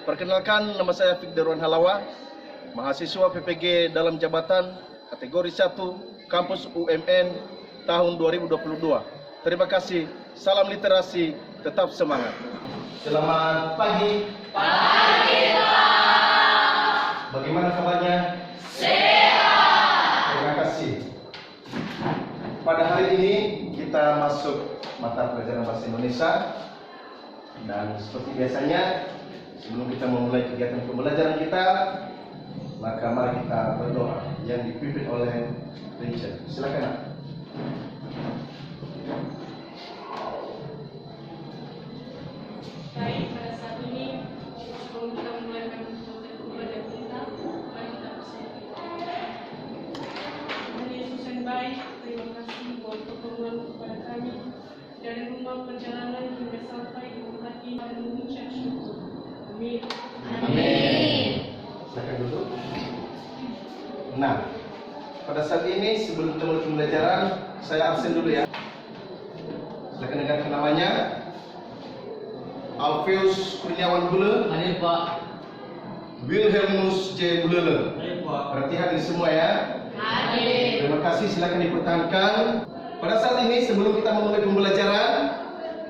Perkenalkan, nama saya Fikdarwan Halawa, mahasiswa PPG dalam jabatan kategori 1 kampus UMN tahun 2022. Terima kasih, salam literasi, tetap semangat. Selamat pagi. Pagi, Pak. Bagaimana kabarnya? Sehat. Terima kasih. Pada hari ini kita masuk mata pelajaran bahasa Indonesia, dan seperti biasanya sebelum kita memulai kegiatan pembelajaran kita, maka mari kita berdoa yang dipimpin oleh Richard. Silakan, Nak. Baik, pada saat ini sebelum kita memulai pembelajaran kita, mari kita berdoa. Tuhan Yesus yang baik, terima kasih buat pertolongan kepada kami dari rumah perjalanan hingga sampai di tempat ini dan mengucap syukur. Amin. Amin. Silakan duduk. Nah, pada saat ini sebelum kita mulai pembelajaran, saya absen dulu ya. Silakan dengarkan namanya. Alfeus Kurniawan Bule. Hadir, Pak. Wilhelmus J. Bulele. Hadir, Pak. Berarti hadir semua ya. Hadir. Terima kasih, silakan dipertahankan. Pada saat ini sebelum kita memulai pembelajaran,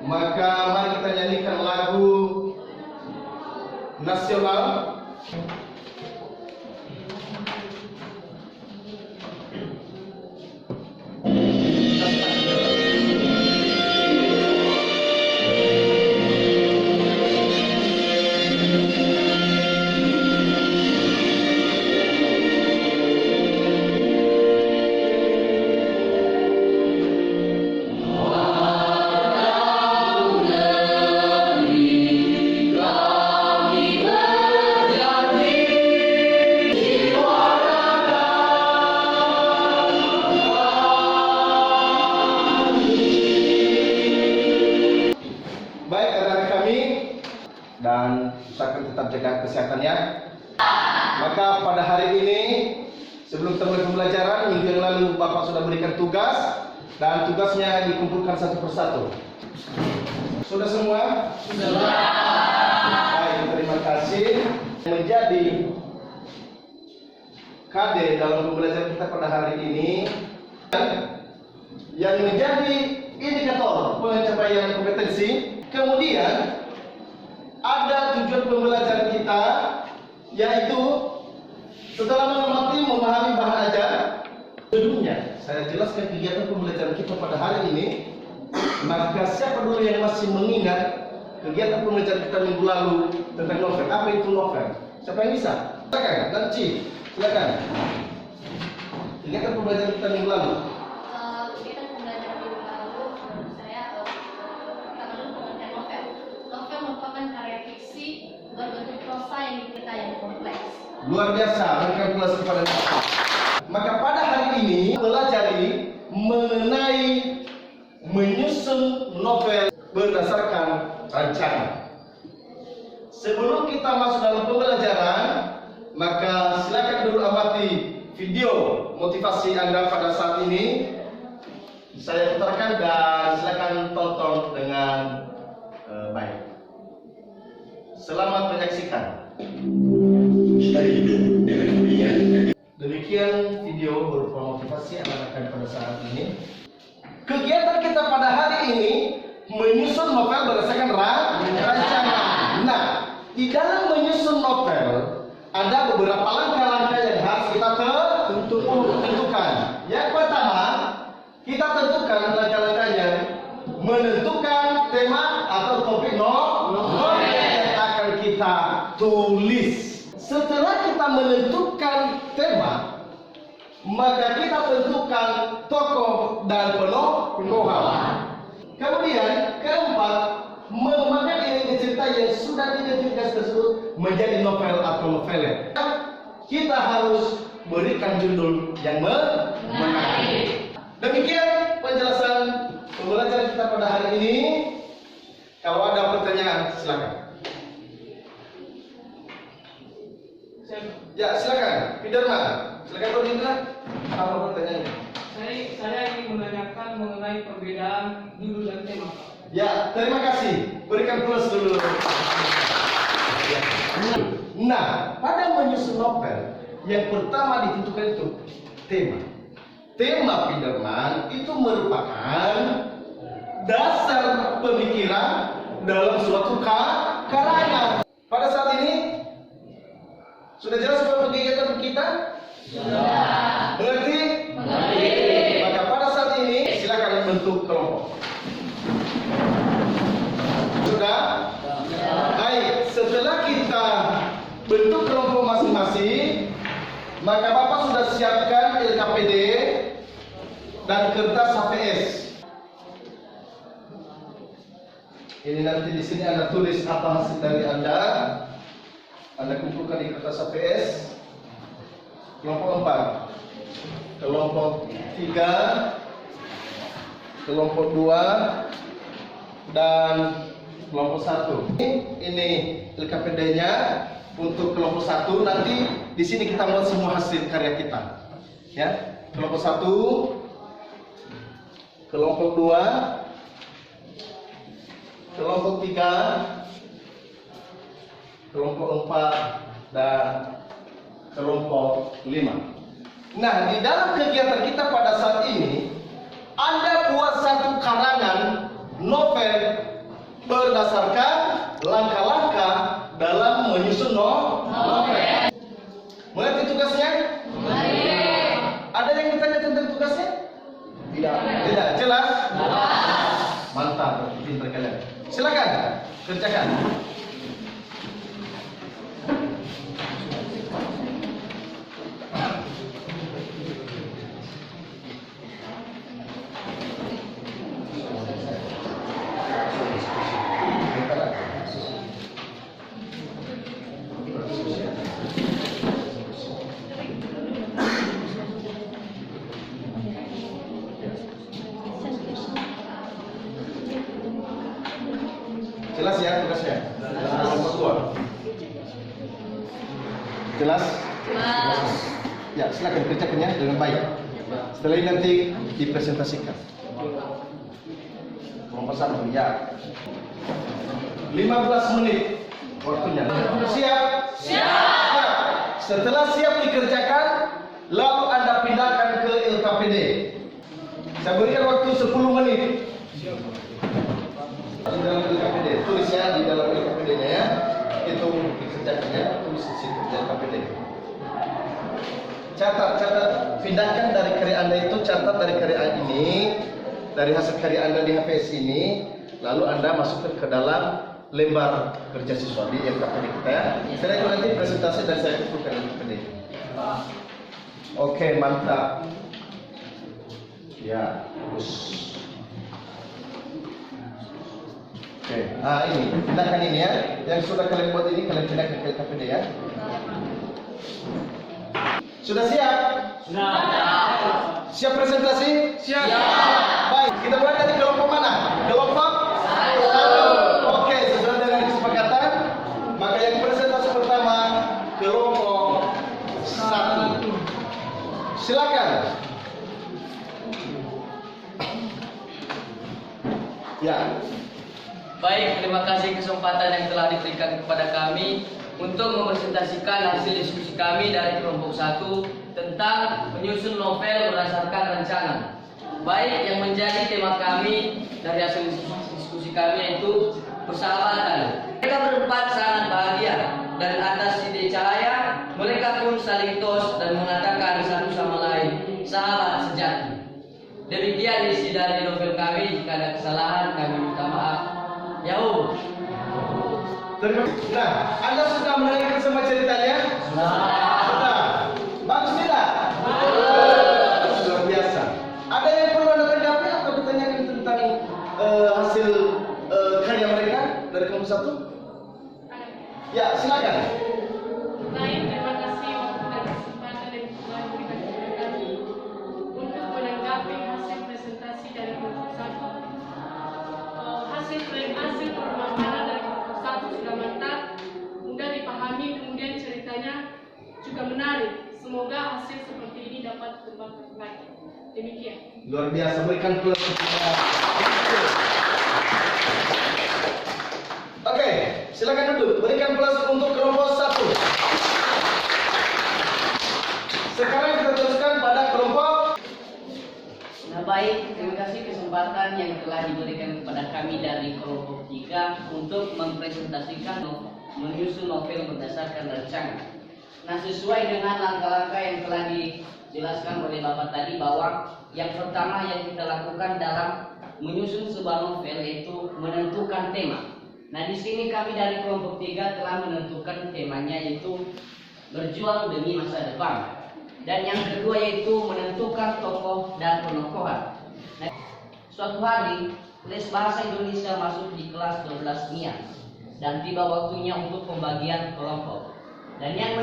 maka mari kita nyanyikan lagu nasional. Baik, anak-anak kami, dan usahakan tetap jaga kesehatannya. Maka pada hari ini, sebelum kita mulai pembelajaran, minggu yang lalu Bapak sudah berikan tugas, dan tugasnya dikumpulkan satu persatu. Sudah semua? Sudah. Baik, terima kasih. Menjadi KD dalam pembelajaran kita pada hari ini, yang menjadi indikator pencapaian kompetensi. Kemudian ada tujuan pembelajaran kita, yaitu setelah mengamati memahami bahan ajar. Sebelumnya saya jelaskan kegiatan pembelajaran kita pada hari ini. Maka siapa dulu yang masih mengingat kegiatan pembelajaran kita minggu lalu tentang novel? Apa itu novel? Siapa yang bisa? Silakan, dan Ci, silakan. Kegiatan pembelajaran kita minggu lalu. Kita pembelajaran minggu lalu, menurut saya pertama dulu pengertian novel. Novel merupakan karya fiksi berbentuk prosa yang cerita yang kompleks. Luar biasa, berikan kelas kepada kita. Maka pada hari ini pelajari mengenai menyusun novel berdasarkan rancangan. Sebelum kita masuk dalam pembelajaran, maka silakan dulu amati video motivasi Anda pada saat ini. Saya putarkan dan silakan tonton dengan baik. Selamat menyaksikan. Demikian video berupa motivasi anak-anak pada saat ini. Kegiatan kita pada hari ini menyusun novel berdasarkan rancangan. Nah, di dalam menyusun novel ada beberapa langkah-langkah yang harus kita tentukan. Yang pertama, kita tentukan langkah-langkahnya, menentukan tema atau topik novel yang akan kita tulis. Setelah kita menentukan tema, maka kita tentukan tokoh dan penokohan. Kemudian keempat, mengembangkan ide cerita yang sudah diidentifikasi tersebut menjadi novel atau novelet. Kita harus berikan judul yang menarik. Demikian penjelasan pembelajaran kita pada hari ini. Kalau ada pertanyaan, silakan. Ya, silakan. Pidarman, silakan Pak. Apa pertanyaannya? Saya ingin menanyakan mengenai perbedaan judul dan tema. Ya, terima kasih. Berikan plus dulu. Ya. Nah, pada menyusun novel, yang pertama ditentukan itu tema. Tema Peterman itu merupakan dasar pemikiran dalam suatu karangan. Pada saat ini sudah jelas apa kegiatan kita? Sudah. Mengerti? Mengerti. Maka pada saat ini silakan bentuk kelompok. Sudah? Baik, setelah kita bentuk kelompok masing-masing, maka Bapak sudah siapkan LKPD dan kertas HVS. Ini nanti di sini Anda tulis apa hasil dari Anda. Anda kumpulkan di kertas HVS. Kelompok 4, kelompok 3, kelompok 2, dan kelompok 1. Ini LKPD-nya untuk kelompok 1. Nanti di sini kita buat semua hasil karya kita. Ya, kelompok 1, kelompok 2, kelompok 3, kelompok 4, dan kelompok 5. Nah, di dalam kegiatan kita pada saat ini, Anda buat satu karangan novel berdasarkan langkah-langkah dalam menyusun novel. Mengerti tugasnya? Mengerti. Ada yang ditanya tentang tugasnya? Tidak. Tidak. Jelas? Jelas. Mantap, pintar kalian. Silakan kerjakan. Jelas ya tugasnya? Kelompok 2. Jelas? Jelas. Ya, silakan kerjakannya dengan baik. Setelah ini nanti dipresentasikan. Kelompok 1, ya. 15 menit waktunya. Siap? Siap. Setelah siap dikerjakan, lalu Anda pindahkan ke LKPD. Saya berikan waktu 10 menit. Di dalam LKPD, tulis ya di dalam LKPD-nya ya. Itu dikerjakannya, tulis di situ di LKPD. Catat, pindahkan dari karya Anda itu, catat dari karya ini, dari hasil karya Anda di HVS ini, lalu Anda masukkan ke dalam lembar kerja siswa di LKPD kita ya. Setelah itu nanti presentasi dan saya kumpulkan di LKPD. Oke, mantap. Ya, terus. Oke, ini pindahkan ini ya. Yang sudah kalian buat ini kalian pindahkan ke LKPD ya. Sudah siap? Sudah. Siap presentasi? Siap. Baik, kita mulai dari kelompok mana? Kelompok 1. Oke, sesuai dengan kesepakatan, maka yang presentasi pertama kelompok 1. Silakan. Ya. Baik, terima kasih kesempatan yang telah diberikan kepada kami untuk mempresentasikan hasil diskusi kami dari kelompok 1 tentang menyusun novel berdasarkan rancangan. Baik, yang menjadi tema kami dari hasil diskusi kami yaitu persahabatan. Mereka berempat sangat bahagia dan atas ide cahaya mereka pun saling tos dan mengatakan satu sama lain sahabat sejati. Demikian isi dari novel kami. Jika ada kesalahan kami minta maaf. Yauh. Nah, Anda sudah mendengarkan semua ceritanya? Sudah. Bagus tidak? Luar biasa. Ada yang perlu Anda tanggapi atau ditanyakan tentang hasil karya mereka dari kelompok 1? Ya, silakan. Baik, terima kasih waktu dan kesempatan yang telah diberikan kepada kami untuk menanggapi hasil presentasi dari kelompok 1. Hasil pemaparan dari kelompok 1 sudah mantap, mudah dipahami, kemudian ceritanya juga menarik. Semoga hasil seperti ini dapat berkembang lagi. Demikian. Luar biasa, berikan plus. Oke, silakan duduk. Berikan plus untuk kelompok Baik, terima kasih kesempatan yang telah diberikan kepada kami dari kelompok 3 untuk mempresentasikan menyusun novel berdasarkan rancangan. Nah, sesuai dengan langkah-langkah yang telah dijelaskan oleh Bapak tadi, bahwa yang pertama yang kita lakukan dalam menyusun sebuah novel yaitu menentukan tema. Nah, di sini kami dari kelompok 3 telah menentukan temanya, yaitu berjuang demi masa depan. Dan yang kedua yaitu menentukan tokoh dan penokohan. Nah, suatu hari les bahasa Indonesia masuk di kelas 12 NIA dan tiba waktunya untuk pembagian kelompok. Dan yang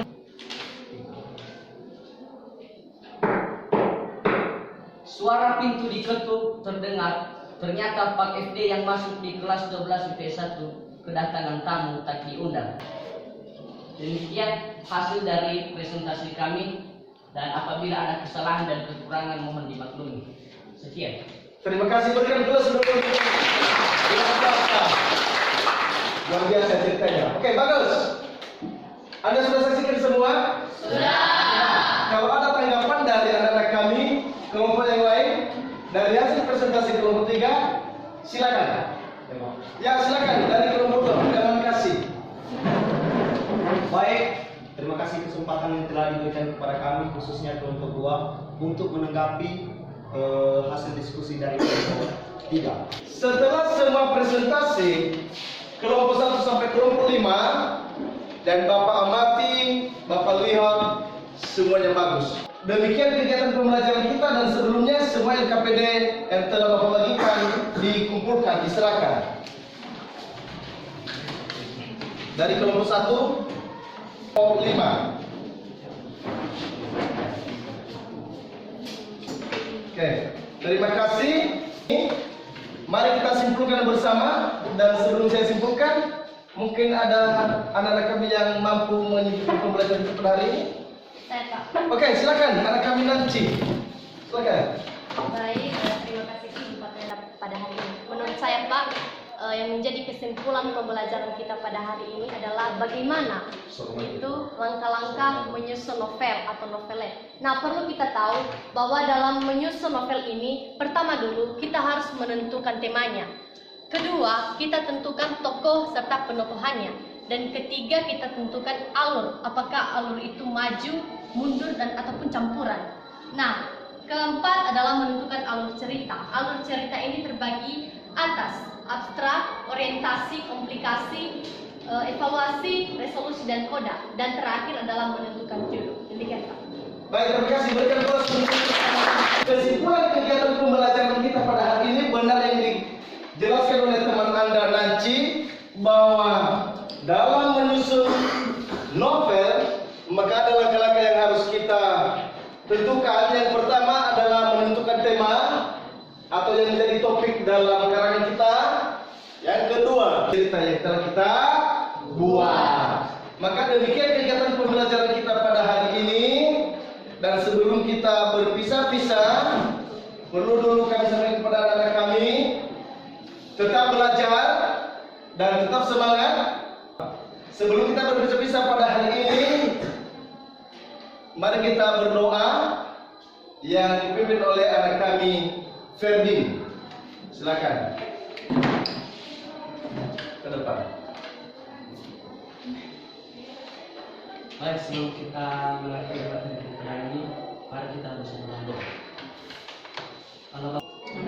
suara pintu diketuk terdengar. Ternyata Pak FD yang masuk di kelas 12 IPS 1 kedatangan tamu tak diundang. Demikian hasil dari presentasi kami, dan apabila ada kesalahan dan kekurangan mohon dimaklumi. Sekian. Terima kasih, berikan plus dulu. Luar biasa ceritanya. Oke, bagus. Anda sudah saksikan semua? Sudah. Kalau ada tanggapan dari anak-anak kami, kelompok yang lain, dari hasil presentasi kelompok 3, silakan. Ya, silakan dari kelompok 2. Terima kasih. Baik, terima kasih kesempatan yang telah diberikan kepada kami, khususnya kelompok 2, untuk menanggapi hasil diskusi dari kelompok 3. Setelah semua presentasi kelompok 1 sampai kelompok 5, dan Bapak amati, Bapak lihat semuanya bagus. Demikian kegiatan pembelajaran kita, dan sebelumnya semua LKPD yang telah Bapak bagikan dikumpulkan, diserahkan. Dari kelompok 1, kelompok 5. Oke, terima kasih. Mari kita simpulkan bersama, dan sebelum saya simpulkan, mungkin ada anak-anak kami yang mampu menyimpulkan pembelajaran kita pada hari ini. Saya Pak. Oke, silakan anak kami Nancy. Silakan. Baik, terima kasih pada hari ini. Menurut saya Pak, yang menjadi kesimpulan pembelajaran kita pada hari ini adalah bagaimana itu langkah-langkah menyusun novel atau novelet. Nah, perlu kita tahu bahwa dalam menyusun novel ini, pertama dulu kita harus menentukan temanya. Kedua, kita tentukan tokoh serta penokohannya. Dan ketiga, kita tentukan alur, apakah alur itu maju, mundur, dan ataupun campuran. Nah, keempat adalah menentukan alur cerita. Alur cerita ini terbagi atas abstrak, orientasi, komplikasi, evaluasi, resolusi, dan koda. Dan terakhir adalah menentukan judul. Demikian Pak. Baik, terima kasih. Berikan plus. Kesimpulan kegiatan pembelajaran kita pada hari ini benar yang dijelaskan oleh teman Anda Nancy, bahwa dalam menyusun novel maka ada langkah-langkah yang harus kita tentukan. Yang pertama adalah menentukan tema atau yang menjadi topik dalam karangan kita. Yang kedua, cerita yang telah kita buat. Maka demikian kegiatan pembelajaran kita pada hari ini. Dan sebelum kita berpisah-pisah, perlu dulu kami sampaikan kepada anak-anak kami, tetap belajar dan tetap semangat. Sebelum kita berpisah-pisah pada hari ini, mari kita berdoa yang dipimpin oleh anak kami Ferdin. Silakan ke depan. Baik, sebelum kita mulai kegiatan kita ini, mari kita bersama doa.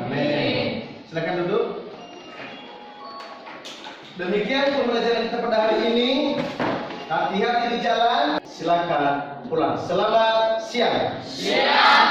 Amin. Silakan duduk. Demikian pembelajaran kita pada hari ini. Hati-hati di jalan. Silakan pulang. Selamat siang. Siap.